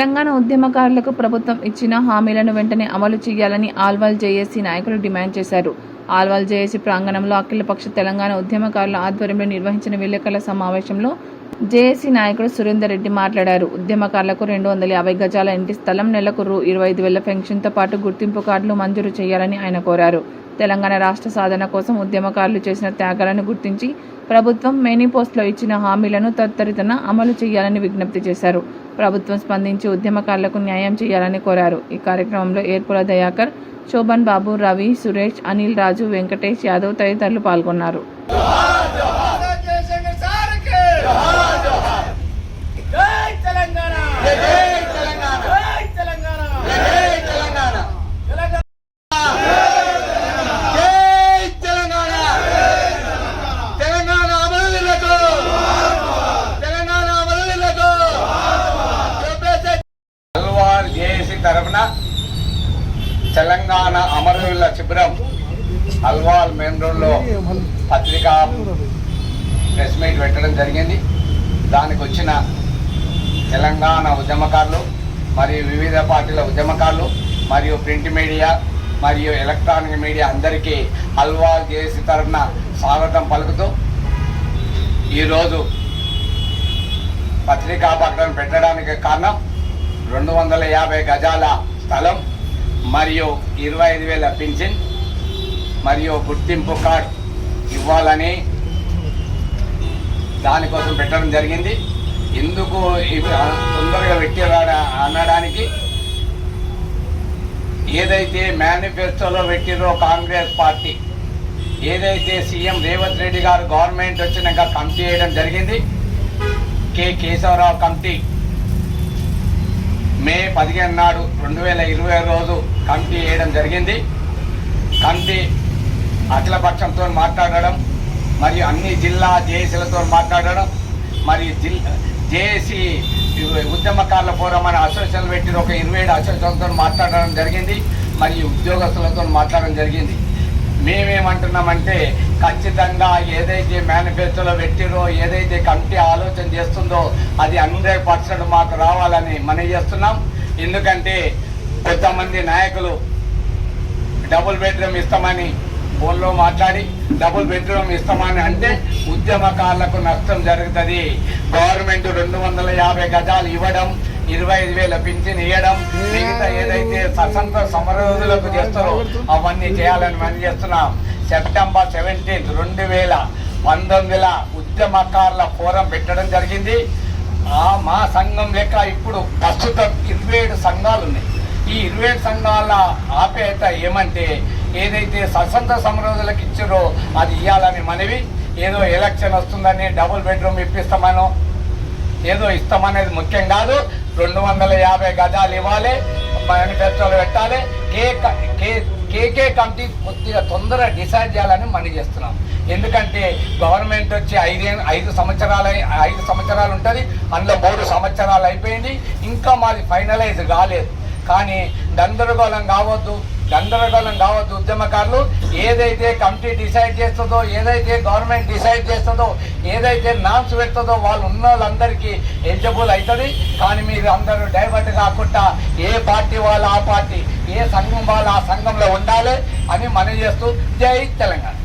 తెలంగాణ ఉద్యమకారులకు ప్రభుత్వం ఇచ్చిన హామీలను వెంటనే అమలు చేయాలని ఆల్వాల్ జేఏసీ నాయకులు డిమాండ్ చేశారు. ఆల్వాల్ జేఏసీ ప్రాంగణంలో అఖిలపక్ష తెలంగాణ ఉద్యమకారుల ఆధ్వర్యంలో నిర్వహించిన విలేకరుల సమావేశంలో జేఏసీ నాయకుడు సురేందర్ రెడ్డి మాట్లాడారు. ఉద్యమకారులకు 250 గజాల ఇంటి స్థలం, నెలకు రూ. 25,000 పెన్షన్తో పాటు గుర్తింపు కార్డులు మంజూరు చేయాలని ఆయన కోరారు. తెలంగాణ రాష్ట్ర సాధన కోసం ఉద్యమకారులు చేసిన త్యాగాలను గుర్తించి ప్రభుత్వం మేనిఫెస్టోలో ఇచ్చిన హామీలను త్వరితగతిన అమలు చేయాలని విజ్ఞప్తి చేశారు. ప్రభుత్వం స్పందించి ఉద్యమకారులకు న్యాయం చేయాలని కోరారు. ఈ కార్యక్రమంలో ఏర్పుల దయాకర్, శోభన్ బాబు, రవి, సురేష్, అనిల్ రాజు, వెంకటేష్ యాదవ్ తదితరులు పాల్గొన్నారు. తరఫున తెలంగాణ అమరవీరుల శిబిరం అల్వాల్ మెయిన్ రోడ్లో పత్రికా ప్రెస్ మీట్ పెట్టడం జరిగింది. దానికి వచ్చిన తెలంగాణ ఉద్యమకారులు మరియు వివిధ పార్టీల ఉద్యమకారులు మరియు ప్రింట్ మీడియా మరియు ఎలక్ట్రానిక్ మీడియా అందరికీ అల్వాల్ జేఏసీ తరఫున స్వాగతం పలుకుతూ ఈరోజు పత్రికా ప్రకటన పెట్టడానికి కారణం 250 గజాల స్థలం మరియు 25,000 పింఛన్ మరియు గుర్తింపు కార్డ్ ఇవ్వాలని దానికోసం పెట్టడం జరిగింది. ఎందుకు తొందరగా పెట్టిరా అనడానికి ఏదైతే మేనిఫెస్టోలో పెట్టిరో కాంగ్రెస్ పార్టీ, ఏదైతే సీఎం రేవంత్ రెడ్డి గారు గవర్నమెంట్ వచ్చినాక కమిటీ వేయడం జరిగింది. కేశవరావు కమిటీ మే 15 నాడు 2020 రోజు కమిటీ వేయడం జరిగింది. కమిటీ అఖిలపక్షంతో మాట్లాడడం మరియు అన్ని జిల్లా జేఏసీలతో మాట్లాడడం మరియు జేఏసీ ఉద్యమకారుల ఫోరం అనే అసోసియేషన్ పెట్టి ఒక 27 అసోసియేషన్తో మాట్లాడడం జరిగింది. మరియు ఉద్యోగస్తులతో మాట్లాడడం జరిగింది. మేమేమంటున్నామంటే ఖచ్చితంగా ఏదైతే మేనిఫెస్టోలో పెట్టిరో, ఏదైతే కమిటీ ఆలోచన చేస్తుందో అది 100% మాకు రావాలని మనం చేస్తున్నాం. ఎందుకంటే కొంతమంది నాయకులు డబుల్ బెడ్రూమ్ ఇస్తామని ఫోన్లో మాట్లాడి డబుల్ బెడ్రూమ్ ఇస్తామని అంటే ఉద్యమకారులకు నష్టం జరుగుతుంది. గవర్నమెంట్ 250 గజాలు ఇవ్వడం, 25,000 పింఛన్ ఇవ్వడం, మిగతా ఏదైతే స్వతంత్ర సమరయోధులకు చేస్తారో అవన్నీ చేయాలని మనం చేస్తున్నాం. సెప్టెంబర్ 17, 2019 ఉద్యమకారుల ఫోరం పెట్టడం జరిగింది. మా సంఘం లెక్క ఇప్పుడు ప్రస్తుతం 27 సంఘాలు ఉన్నాయి. ఈ 27 సంఘాల ఆప్యాయత ఏమంటే ఏదైతే స్వతంత్ర సమరయోధులకు ఇచ్చారో అది ఇవ్వాలని మనవి. ఏదో ఎలక్షన్ వస్తుందని డబుల్ బెడ్రూమ్ ఇప్పిస్తామనో ఏదో ఇస్తామనేది ముఖ్యం కాదు. 250 గజాలు ఇవ్వాలి, మేనిఫెస్టోలో పెట్టాలి. కేకే కమిటీ కొద్దిగా తొందరగా డిసైడ్ చేయాలని మనం చేస్తున్నాం. ఎందుకంటే గవర్నమెంట్ వచ్చి 5 సంవత్సరాలు ఉంటుంది. అందులో 3 సంవత్సరాలు అయిపోయింది. ఇంకా మాది ఫైనలైజ్ కాలేదు. కానీ గందరగోళం కావద్దు ఉద్యమకారులు. ఏదైతే కమిటీ డిసైడ్ చేస్తుందో, ఏదైతే గవర్నమెంట్ డిసైడ్ చేస్తుందో, ఏదైతే నామ్స్ పెడుతుందో వాళ్ళు ఉన్న వాళ్ళందరికీ ఎలిజిబుల్ అవుతుంది. కానీ మీరు అందరూ డైవర్ట్ కాకుండా ఏ పార్టీ వాళ్ళు ఆ పార్టీ, ఏ సంఘం వాళ్ళు ఆ సంఘంలో ఉండాలి అని మనం చేస్తూ జై తెలంగాణ.